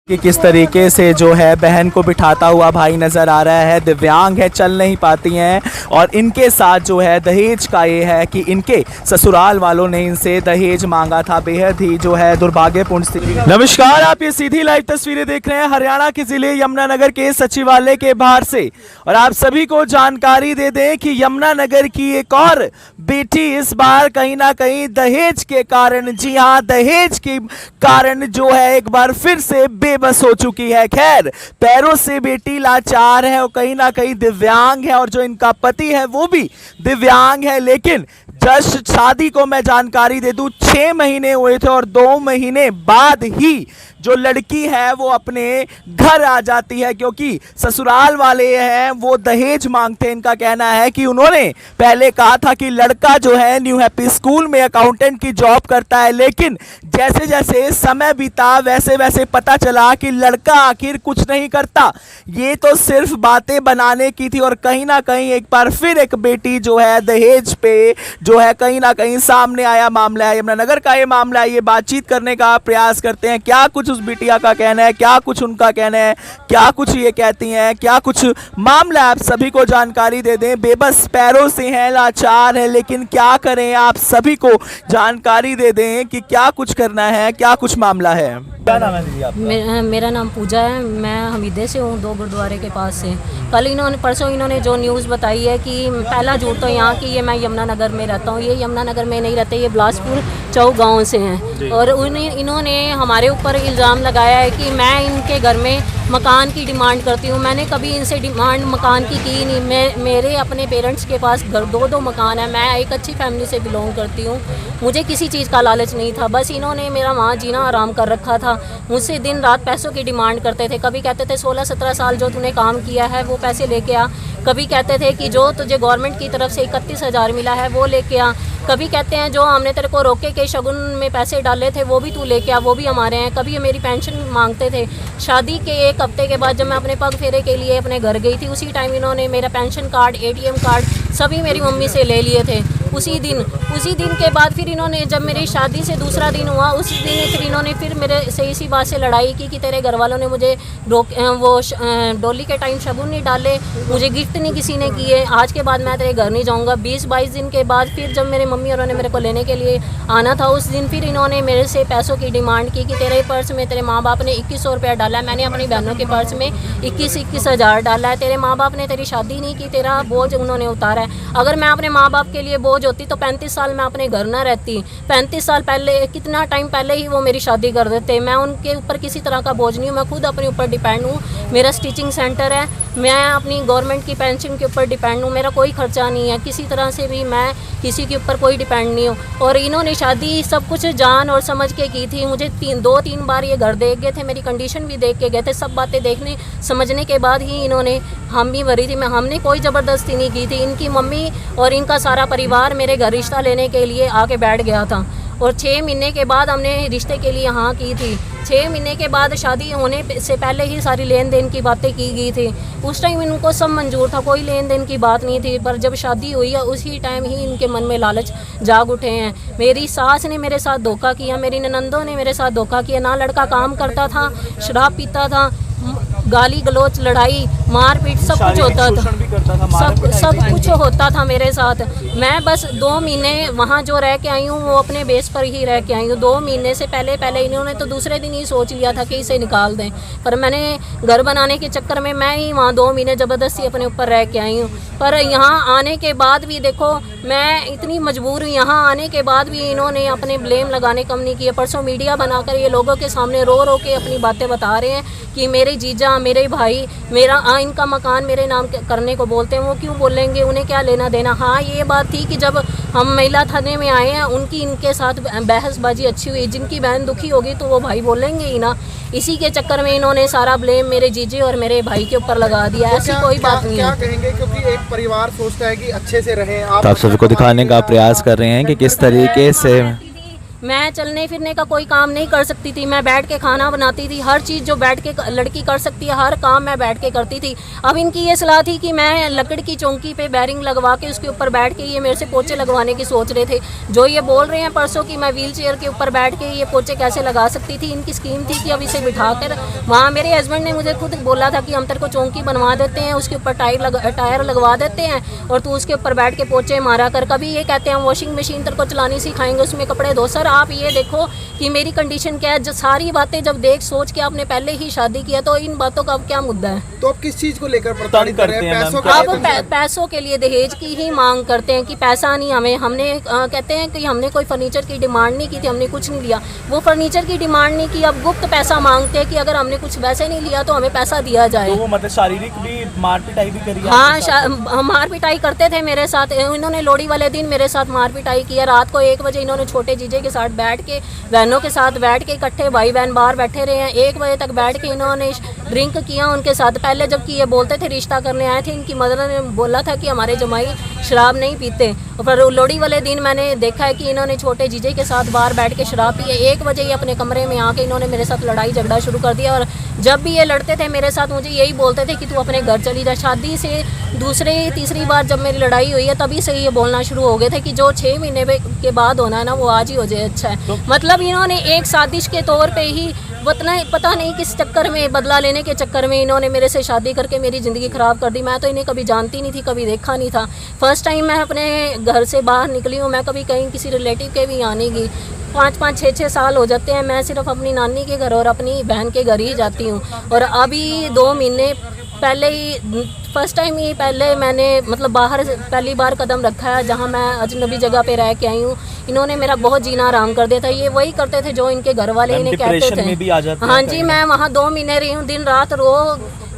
कि किस तरीके से जो है बहन को बिठाता हुआ भाई नज़र आ रहा है। दिव्यांग है, चल नहीं पाती हैं और इनके साथ जो है दहेज का ये है कि इनके ससुराल वालों ने इनसे दहेज मांगा था। बेहद ही जो है दुर्भाग्यपूर्ण स्थिति। नमस्कार, आप ये सीधी लाइव तस्वीरें देख रहे हैं हरियाणा के ज़िले यमुनानगर के सचिवालय के बाहर से। और आप सभी को जानकारी दे दें कि यमुनानगर की एक और बेटी इस बार कहीं ना कहीं दहेज के कारण, जी हाँ, दहेज के कारण जो है एक बार फिर से बस हो चुकी है। खैर, पैरों से बेटी लाचार है और कहीं ना कहीं दिव्यांग है और जो इनका पति है वो भी दिव्यांग है। लेकिन जस्ट शादी को मैं जानकारी दे दूं, 6 महीने हुए थे और 2 महीने बाद ही जो लड़की है वो अपने घर आ जाती है, क्योंकि ससुराल वाले हैं वो दहेज मांगते हैं। इनका कहना है कि उन्होंने पहले कहा था कि लड़का जो है न्यू हैप्पी स्कूल में अकाउंटेंट की जॉब करता है, लेकिन जैसे जैसे समय बीता वैसे वैसे पता चला कि लड़का आखिर कुछ नहीं करता, ये तो सिर्फ बातें बनाने की थी। और कहीं ना कहीं एक बार फिर एक बेटी जो है दहेज पे जो है कहीं ना कहीं सामने आया मामला है। यमुनानगर का ये मामला है, ये बातचीत करने का प्रयास करते हैं। क्या कुछ उस बिटिया का कहना है, क्या कुछ उनका कहना है, क्या कुछ ये कहती हैं, क्या कुछ मामला है, आप सभी को जानकारी दे दें। बेबस पैरों से हैं, लाचार है, लेकिन क्या करें, आप सभी को जानकारी दे दें कि क्या कुछ करना है, क्या कुछ मामला है। क्या नाम है दीदी आपका? मेरा नाम पूजा है, मैं हमीदे से हूँ, 2 गुरुद्वारे के पास से। परसों इन्होंने जो न्यूज़ बताई है कि पहला झूठ तो यहाँ की ये मैं यमुनानगर में रहता हूँ, ये यमुनानगर में नहीं रहते, ये बिलासपुर चौक गाँव से हैं। और इन्होंने हमारे ऊपर इल्ज़ाम लगाया है कि मैं इनके घर में मकान की डिमांड करती हूँ। मैंने कभी इनसे डिमांड मकान की नहीं। मेरे अपने पेरेंट्स के पास घर 2 मकान है, मैं एक अच्छी फैमिली से बिलोंग करती हूँ, मुझे किसी चीज़ का लालच नहीं था। बस इन्होंने मेरा वहाँ जीना आराम कर रखा था। मुझसे दिन रात पैसों की डिमांड करते थे। कभी कहते थे 16-17 साल जो तूने काम किया है वो पैसे लेके आ। कभी कहते थे कि जो तुझे गवर्नमेंट की तरफ से 31,000 मिला है वो लेके आ। कभी कहते हैं जो हमने तेरे को रोके के शगुन में पैसे डाले थे वो भी तू लेके आ, वो भी हमारे हैं। कभी मेरी पेंशन मांगते थे। शादी के 1 हफ्ते के बाद जब मैं अपने पग फेरे के लिए अपने घर गई थी, उसी टाइम इन्होंने मेरा पेंशन कार्ड, ATM कार्ड सभी मेरी मम्मी से ले लिए थे। उसी दिन के बाद फिर इन्होंने, जब मेरी शादी से दूसरा दिन हुआ, उस दिन फिर इन्होंने फिर मेरे से इसी बात से लड़ाई की कि तेरे घर वालों ने मुझे डोली के टाइम शगुन नहीं डाले, मुझे गिफ्ट नहीं किसी ने किए, आज के बाद मैं तेरे घर नहीं जाऊंगा। 20-22 दिन के बाद फिर जब मेरे मम्मी और ने मेरे को लेने के लिए आना था, उस दिन फिर इन्होंने मेरे से पैसों की डिमांड की कि तेरे पर्स में तेरे माँ बाप ने 2100 रुपया डाला है, मैंने अपनी बहनों के पर्स में 21,000 डाला है, तेरे माँ बाप ने तेरी शादी नहीं की, तेरा बोझ उन्होंने उतारा है। अगर मैं अपने माँ बाप के लिए बोझ होती तो 35 साल मैं अपने घर ना रहती। 35 साल पहले, कितना टाइम पहले ही वो मेरी शादी कर देते। मैं उनके ऊपर किसी तरह का बोझ नहीं हूँ, मैं खुद अपने ऊपर डिपेंड हूँ। मेरा स्टिचिंग सेंटर है, मैं अपनी गवर्नमेंट की पेंशन के ऊपर डिपेंड हूँ, मेरा कोई खर्चा नहीं है, किसी तरह से भी मैं किसी के ऊपर कोई डिपेंड नहीं हूँ। और इन्होंने शादी सब कुछ जान और समझ के की थी। मुझे 2-3 बार ये घर देख गए थे, मेरी कंडीशन भी देख के गए थे। सब बातें देखने समझने के बाद ही इन्होंने हम भी भरी थी। हमने कोई ज़बरदस्ती नहीं की थी। इनकी मम्मी और इनका सारा परिवार मेरे घर रिश्ता लेने के लिए आके बैठ गया था और 6 महीने के बाद हमने रिश्ते के लिए हाँ की थी। 6 महीने के बाद शादी होने से पहले ही सारी लेन देन की बातें की गई थी। उस टाइम इनको सब मंजूर था, कोई लेन देन की बात नहीं थी। पर जब शादी हुई है उसी टाइम ही इनके मन में लालच जाग उठे हैं। मेरी सास ने मेरे साथ धोखा किया, मेरी ननंदों ने मेरे साथ धोखा किया। ना लड़का काम करता था, शराब पीता था, गाली गलोच, लड़ाई, मारपीट सब कुछ होता था, सब कुछ होता था मेरे साथ। मैं बस 2 महीने वहाँ जो रह के आई हूँ वो अपने बेस पर ही रह के आई हूँ। 2 महीने से पहले इन्होंने तो दूसरे दिन ही सोच लिया था कि इसे निकाल दें, पर मैंने घर बनाने के चक्कर में मैं ही वहाँ 2 महीने ज़बरदस्ती अपने ऊपर रह के आई हूँ। पर यहाँ आने के बाद भी देखो मैं इतनी मजबूर हूँ, यहाँ आने के बाद भी इन्होंने अपने ब्लेम लगाने कम नहीं किए। परसों मीडिया बनाकर ये लोगों के सामने रो के अपनी बातें बता रहे हैं कि मेरे जीजा, मेरे भाई, इनका मकान मेरे नाम करने को बोलते हैं। वो क्यों बोलेंगे, उन्हें क्या लेना देना। हाँ, ये बात थी कि जब हम महिला थाने में आए हैं उनकी इनके साथ बहसबाजी अच्छी हुई, जिनकी बहन दुखी होगी तो वो भाई बोलेंगे ही ना। इसी के चक्कर में इन्होंने सारा ब्लेम मेरे जीजे और मेरे भाई के ऊपर लगा दिया। ऐसी कोई बात नहीं है। क्या कहेंगे, क्योंकि एक परिवार सोचता है कि अच्छे से रहें। आप सभी को दिखाने का प्रयास कर रहे हैं कि किस तरीके से मैं चलने फिरने का कोई काम नहीं कर सकती थी, मैं बैठ के खाना बनाती थी, हर चीज़ जो बैठ के लड़की कर सकती है हर काम मैं बैठ के करती थी। अब इनकी ये सलाह थी कि मैं लकड़ की चौकी पे बैरिंग लगवा के उसके ऊपर बैठ के ये मेरे से पोचे लगवाने की सोच रहे थे। जो ये बोल रहे हैं परसों कि मैं व्हील चेयर के ऊपर बैठ के ये पोचे कैसे लगा सकती थी, इनकी स्कीम थी कि अब इसे बिठा कर वहाँ मेरे हस्बैंड ने मुझे खुद बोला था कि हम तेरे को चौकी बनवा देते हैं, उसके ऊपर टायर लगवा देते हैं और तू उसके ऊपर बैठ के पोचे मारा कर। कभी ये कहते हैं वॉशिंग मशीन तेरे को चलानी सिखाएंगे, उसमें कपड़े धो। सर आप ये देखो कि मेरी कंडीशन क्या है, जो सारी बातें जब देख सोच के आपने पहले ही शादी किया तो इन बातों का अब क्या मुद्दा है। तो आप किस चीज को लेकर प्रताड़ित कर रहे हैं? पैसों का? अब पैसों के लिए दहेज की ही मांग करते हैं कि पैसा नहीं हमें, हमने कहते हैं कि हमने कोई फर्नीचर की डिमांड नहीं की थी, हमने कुछ नहीं लिया। वो फर्नीचर की डिमांड नहीं की, अब गुप्त पैसा मांगते हैं कि अगर हमने कुछ वैसे नहीं लिया तो हमें पैसा दिया जाए। तो वो मतलब शारीरिक भी मार पिटाई भी करी? हाँ मार पिटाई करते थे मेरे साथ। इन्होंने लोहड़ी वाले दिन मेरे साथ मार पिटाई किया। रात को 1 बजे इन्होंने छोटे जीजे के साथ बैठ के बहनों के साथ बैठ के इकट्ठे भाई बहन बाहर बैठे रहे हैं। 1 बजे तक बैठ के इन्होंने ड्रिंक किया उनके साथ। पहले जबकि ये बोलते थे रिश्ता करने आए थे, इनकी मदर ने बोला था कि हमारे जमाई शराब नहीं पीते। और फिर लोहड़ी वाले दिन मैंने देखा है कि इन्होंने छोटे जीजे के साथ बाहर बैठ के शराब पी है। 1 बजे ये अपने कमरे में आके इन्होंने मेरे साथ लड़ाई झगड़ा शुरू कर दिया। और जब भी ये लड़ते थे मेरे साथ मुझे यही बोलते थे कि तू अपने घर चली जा। शादी से तीसरी बार जब मेरी लड़ाई हुई है तभी से ये बोलना शुरू हो गए थे कि जो 6 महीने के बाद होना है ना वो आज ही हो जाए अच्छा है। तो मतलब इन्होंने एक साजिश के तौर पे ही पता नहीं किस चक्कर में, बदला लेने के चक्कर में इन्होंने मेरे से शादी करके मेरी ज़िंदगी ख़राब कर दी। मैं तो इन्हें कभी जानती नहीं थी, कभी देखा नहीं था। फर्स्ट टाइम मैं अपने घर से बाहर निकली हूँ। मैं कभी कहीं किसी रिलेटिव के भी आने गई। 5-5, 6-6 साल हो जाते हैं मैं सिर्फ अपनी नानी के घर और अपनी बहन के घर ही जाती हूँ। और अभी 2 महीने पहले ही फर्स्ट टाइम ही पहले मैंने मतलब बाहर पहली बार कदम रखा है जहाँ मैं अजनबी जगह पे रह के आई हूँ। इन्होंने मेरा बहुत जीना आराम कर दिया था। ये वही करते थे जो इनके घर वाले इन्हें कहते थे। हाँ जी, मैं वहाँ 2 महीने रही हूँ। दिन रात रो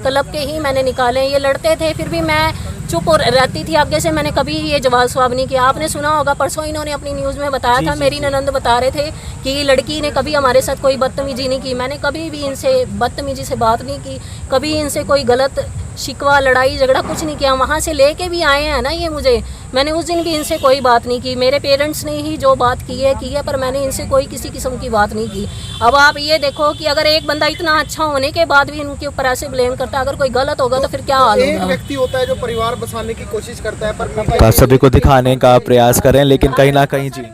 क्लब के ही मैंने निकाले। ये लड़ते थे फिर भी मैं चुप रहती थी। आगे से मैंने कभी ये जवाब स्वाब नहीं किया। आपने सुना होगा परसों इन्होंने अपनी न्यूज़ में बताया था, मेरी ननंद बता रहे थे कि लड़की ने कभी हमारे साथ कोई बदतमीजी नहीं की। मैंने कभी भी इनसे बदतमीजी से बात नहीं की, कभी इनसे कोई गलत शिकवा लड़ाई झगड़ा कुछ नहीं किया। वहाँ से लेके भी आए हैं ना ये मुझे, मैंने उस दिन भी इनसे कोई बात नहीं की। मेरे पेरेंट्स ने ही जो बात की है पर मैंने इनसे कोई किसी किस्म की बात नहीं की। अब आप ये देखो कि अगर एक बंदा इतना अच्छा होने के बाद भी इनके ऊपर ऐसे ब्लेम करता है, अगर कोई गलत होगा तो फिर क्या हाल होगा। एक व्यक्ति होता है जो परिवार बसाने की कोशिश करता है पर आप सभी को दिखाने का प्रयास करें, लेकिन कहीं ना कहीं जी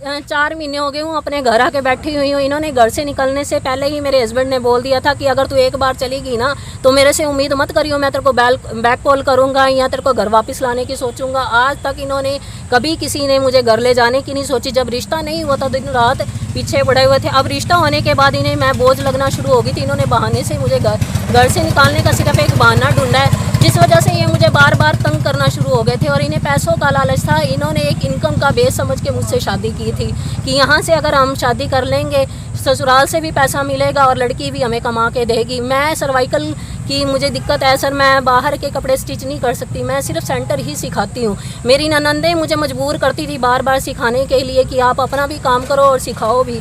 मैं 4 महीने हो गए हूँ अपने घर आके बैठी हुई हूँ। इन्होंने घर से निकलने से पहले ही मेरे हस्बैंड ने बोल दिया था कि अगर तू एक बार चली गई ना तो मेरे से उम्मीद मत करियो, मैं तेरे को बैक कॉल करूँगा या तेरे को घर वापस लाने की सोचूंगा। आज तक इन्होंने कभी किसी ने मुझे घर ले जाने की नहीं सोची। जब रिश्ता नहीं हुआ था दिन रात पीछे पड़े हुए थे। अब रिश्ता होने के बाद इन्हें मैं बोझ लगना शुरू हो गई थी। इन्होंने बहाने से मुझे घर से निकालने का सिर्फ एक बहाना ढूंढा है, जिस वजह से ये मुझे बार बार तंग करना शुरू हो गए थे। और इन्हें पैसों का लालच था। इन्होंने एक इनकम का बेस समझ के मुझसे शादी की थी कि यहाँ से अगर हम शादी कर लेंगे ससुराल से भी पैसा मिलेगा और लड़की भी हमें कमा के देगी। मैं सर्वाइकल की मुझे दिक्कत है सर, मैं बाहर के कपड़े स्टिच नहीं कर सकती, मैं सिर्फ सेंटर ही सिखाती हूँ। मेरी ननंदें मुझे मजबूर करती थी बार बार सिखाने के लिए कि आप अपना भी काम करो और सिखाओ भी।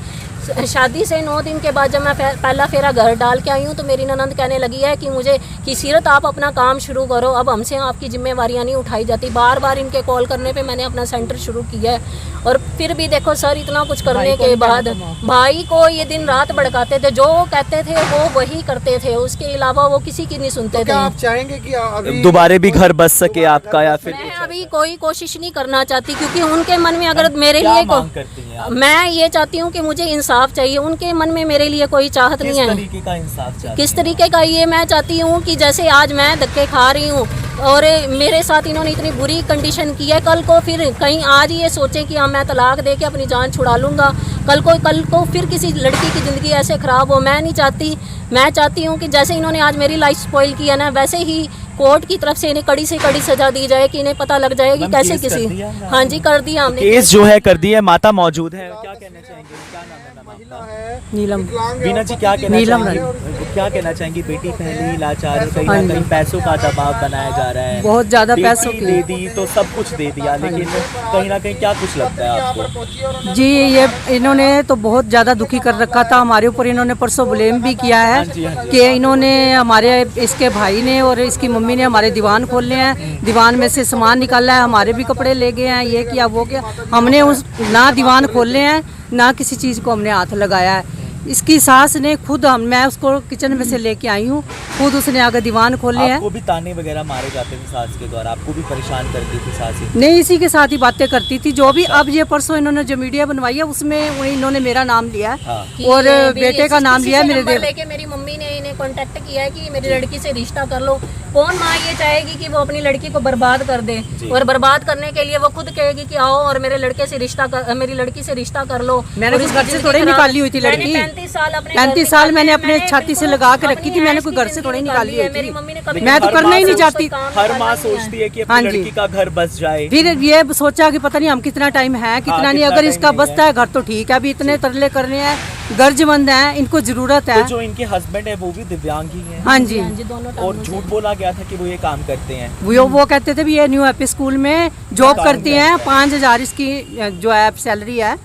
शादी से 9 दिन के बाद जब मैं पहला फेरा घर डाल के आई हूँ तो मेरी ननंद कहने लगी है कि मुझे कि सीरत आप अपना काम शुरू करो, अब हमसे आपकी जिम्मेवारियाँ नहीं उठाई जाती। बार बार इनके कॉल करने पे मैंने अपना सेंटर शुरू किया है। और फिर भी देखो सर, इतना कुछ करने के बाद भाई को ये दिन रात भड़काते थे, जो कहते थे वो वही करते थे, उसके अलावा वो किसी की नहीं सुनते थे। आप चाहेंगे कि अभी दोबारा भी घर बस सके आपका, या फिर मैं अभी कोई कोशिश नहीं करना चाहती क्योंकि उनके मन में अगर मेरे लिए मैं ये चाहती हूँ कि मुझे इंसाफ चाहिए। उनके मन में मेरे लिए कोई चाहत नहीं है। तरीके का इंसाफ चाहिए? किस तरीके का, ये मैं चाहती हूँ कि जैसे आज मैं धक्के खा रही हूँ और मेरे साथ इन्होंने इतनी बुरी कंडीशन की है, कल को फिर कहीं आज ये सोचे कि हाँ मैं तलाक दे के अपनी जान छुड़ा लूँगा, कल को फिर किसी लड़की की ज़िंदगी ऐसे ख़राब हो। मैं नहीं चाहती। मैं चाहती हूँ कि जैसे इन्होंने आज मेरी लाइफ स्पॉइल की है ना, वैसे ही कोर्ट की तरफ से इन्हें कड़ी से कड़ी सजा दी जाए कि इन्हें पता लग जाए कि कैसे किसी। हाँ जी, कर दिया हमने। केस जो है कर दिया है। माता मौजूद है, क्या कहना चाहेंगे? क्या नाम है माता? नीलम। बीना जी क्या कहना नीलम चाहेंगी? क्या कहना चाहेंगी? बेटी पहली लाचार, कहीं ना कहीं पैसों का दबाव बनाया जा रहा है, बहुत ज्यादा बेटी पैसों की दे दी तो सब कुछ दे दिया, लेकिन कहीं ना कहीं क्या कुछ लगता है आपको? जी, ये इन्होंने तो बहुत ज़्यादा दुखी कर रखा था हमारे ऊपर। इन्होंने परसों ब्लेम भी किया है कि इन्होंने हमारे इसके भाई ने और इसकी मम्मी ने हमारे दीवान खोले हैं, दीवान में से सामान निकाला है, हमारे भी कपड़े ले गए हैं, ये किया वो किया। हमने उस ना दीवान खोले हैं ना किसी चीज़ को हमने हाथ लगाया है। इसकी सास ने खुद मैं उसको किचन में से लेके आई हूँ, खुद उसने आगे दीवान खोले हैं। आपको भी ताने वगैरह मारे जाते थे सास के द्वारा, आपको भी परेशान करती थी सास ही? नहीं, इसी के साथ ही बातें करती थी जो भी। अब ये परसों इन्होंने जो मीडिया बनवाई है उसमें इन्होंने मेरा नाम लिया है हाँ। और बेटे का नाम लिया है मेरे देव। लेके मेरी मम्मी ने इन्हें कांटेक्ट किया है कि मेरी लड़की से रिश्ता कर लो। कौन माँ ये चाहेगी कि वो अपनी लड़की को बर्बाद कर दे, और बर्बाद करने के लिए वो खुद कहेगी कि आओ और मेरे लड़के से रिश्ता कर, मेरी लड़की से रिश्ता कर लो। मैंने कुछ घर से थोड़ी निकाली हुई थी लड़की। 35 साल मैंने अपने छाती से लगा के रखी थी, मैंने कोई घर से थोड़ी निकाली हुई थी। मैं तो करना ही नहीं चाहती। हर माँ सोचती है कि अपनी लड़की का घर बस जाए। फिर ये सोचा कि पता नहीं हम कितना टाइम है, कितना नहीं, अगर इसका बसता है घर तो ठीक है। अभी इतने तरले करने हैं, गर्जमंद हैं, इनको जरूरत है। तो जो इनके हस्बैंड है वो भी दिव्यांग ही हैं। हाँ जी, और झूठ बोला गया था कि वो ये काम करते हैं। वो कहते थे भी ये न्यू हैप्पी स्कूल में जॉब करती हैं, 5000 इसकी जो है सैलरी है।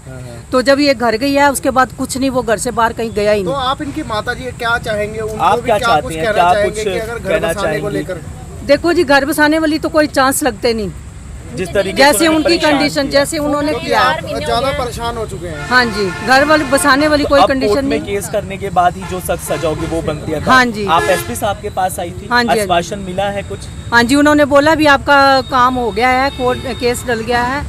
तो जब ये घर गई है उसके बाद कुछ नहीं, वो घर से बाहर कहीं गया ही तो नहीं। आप इनकी माता जी क्या चाहेंगे, उनको आप भी क्या क्या चाहती कुछ हैं? कहना क्या चाहेंगे कुछ कि अगर घर कहना बसाने को चाहेंगी? लेकर? देखो जी, घर बसाने वाली तो कोई चांस लगते नहीं, जिस तरीके जैसे से उन्होंने उनकी परेशान कंडीशन किया। जैसे उन्होंने क्योंकि किया। आप ज्यादा परेशान हो चुके हैं। हाँ जी, घर वाले बसाने वाली कोई अब कंडीशन कोर्ट में नहीं। केस करने के बाद ही जो सख्त सजा होगी वो बनती है। हाँ जी। आप एसपी साहब के पास आई थी, हाँ जी। आश्वासन मिला है कुछ? हाँ जी, उन्होंने बोला भी आपका काम हो गया है, कोर्ट केस डल गया है,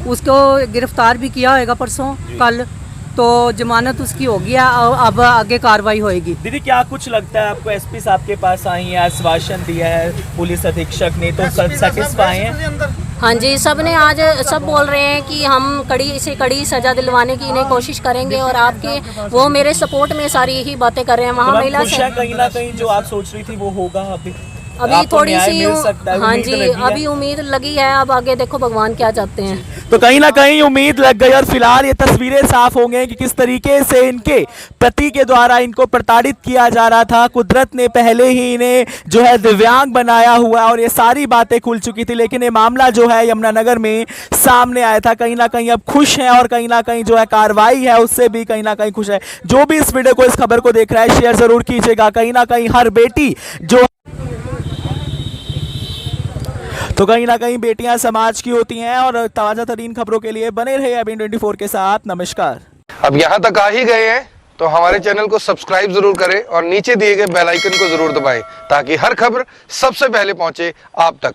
उसको गिरफ्तार भी किया होगा परसों कल, तो जमानत उसकी हो गया, अब आगे कार्रवाई होएगी। दीदी क्या कुछ लगता है आपको? एसपी साहब के पास आई है, आश्वासन दिया है पुलिस अधीक्षक ने, तो सेटिस्फाई हैं? हाँ जी, सब ने आज सब बोल रहे हैं कि हम कड़ी सजा दिलवाने की इन्हें कोशिश करेंगे, और आपके वो मेरे सपोर्ट में सारी यही बातें कर रहे हैं। वहाँ तो महिला खुश है कहीं ना कहीं जो आप सोच रही थी वो होगा अभी आपको थोड़ी न्याय सी मिल सकता है, हाँ उम्मीद जी, लगी है? अभी उम्मीद लगी है, अब आगे देखो भगवान क्या चाहते हैं। तो कहीं ना कहीं उम्मीद लग गई, और फिलहाल ये तस्वीरें साफ हो गई कि किस तरीके से इनके पति के द्वारा इनको प्रताड़ित किया जा रहा था। कुदरत ने पहले ही इन्हें जो है दिव्यांग बनाया हुआ, और ये सारी बातें खुल चुकी थी, लेकिन ये मामला जो है यमुनानगर में सामने आया था। कहीं ना कहीं अब खुश हैं, और कहीं ना कहीं जो है कार्रवाई है उससे भी कहीं ना कहीं खुश है। जो भी इस वीडियो को, इस खबर को देख रहा है, शेयर जरूर कीजिएगा। कहीं ना कहीं हर बेटी जो, तो कहीं ना कहीं बेटियां समाज की होती हैं। और ताज़ा तरीन खबरों के लिए बने रहे अभी 24 के साथ। नमस्कार। अब यहाँ तक आ ही गए हैं तो हमारे चैनल को सब्सक्राइब जरूर करें और नीचे दिए गए बेल आइकन को जरूर दबाएं ताकि हर खबर सबसे पहले पहुंचे आप तक।